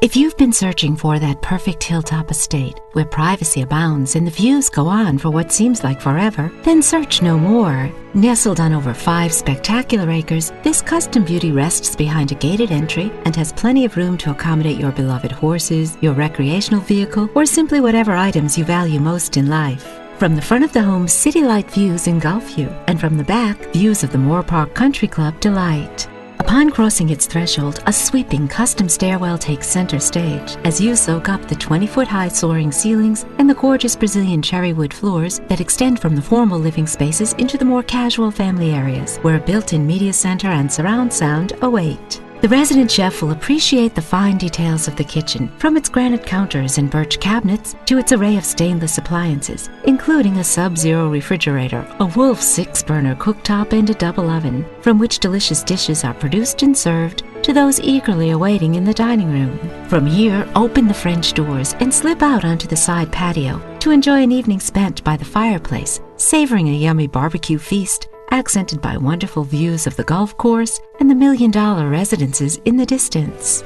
If you've been searching for that perfect hilltop estate where privacy abounds and the views go on for what seems like forever, then search no more. Nestled on over 5 spectacular acres, this custom beauty rests behind a gated entry and has plenty of room to accommodate your beloved horses, your recreational vehicle, or simply whatever items you value most in life. From the front of the home, city-like views engulf you, and from the back, views of the Moore Park Country Club delight. Upon crossing its threshold, a sweeping custom stairwell takes center stage as you soak up the 20-foot-high soaring ceilings and the gorgeous Brazilian cherrywood floors that extend from the formal living spaces into the more casual family areas, where a built-in media center and surround sound await. The resident chef will appreciate the fine details of the kitchen, from its granite counters and birch cabinets to its array of stainless appliances, including a Sub-Zero refrigerator, a Wolf 6-burner cooktop, and a double oven, from which delicious dishes are produced and served to those eagerly awaiting in the dining room. From here, open the French doors and slip out onto the side patio to enjoy an evening spent by the fireplace, savoring a yummy barbecue feast, accented by wonderful views of the golf course and the million-dollar residences in the distance.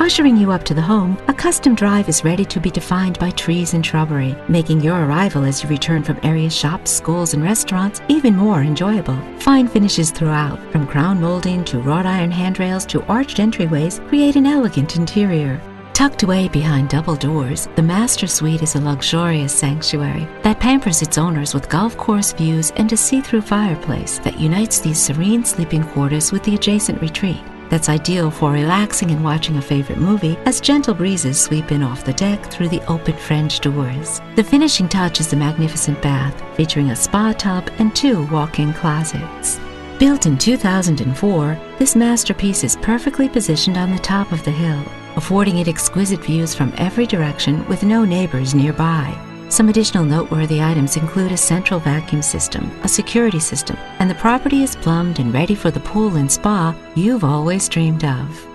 Ushering you up to the home, a custom drive is ready to be defined by trees and shrubbery, making your arrival as you return from area shops, schools, and restaurants even more enjoyable. Fine finishes throughout, from crown molding to wrought iron handrails to arched entryways, create an elegant interior. Tucked away behind double doors, the master suite is a luxurious sanctuary that pampers its owners with golf course views and a see-through fireplace that unites these serene sleeping quarters with the adjacent retreat. That's ideal for relaxing and watching a favorite movie as gentle breezes sweep in off the deck through the open French doors. The finishing touch is the magnificent bath, featuring a spa tub and 2 walk-in closets. Built in 2004, this masterpiece is perfectly positioned on the top of the hill, affording it exquisite views from every direction with no neighbors nearby. Some additional noteworthy items include a central vacuum system, a security system, and the property is plumbed and ready for the pool and spa you've always dreamed of.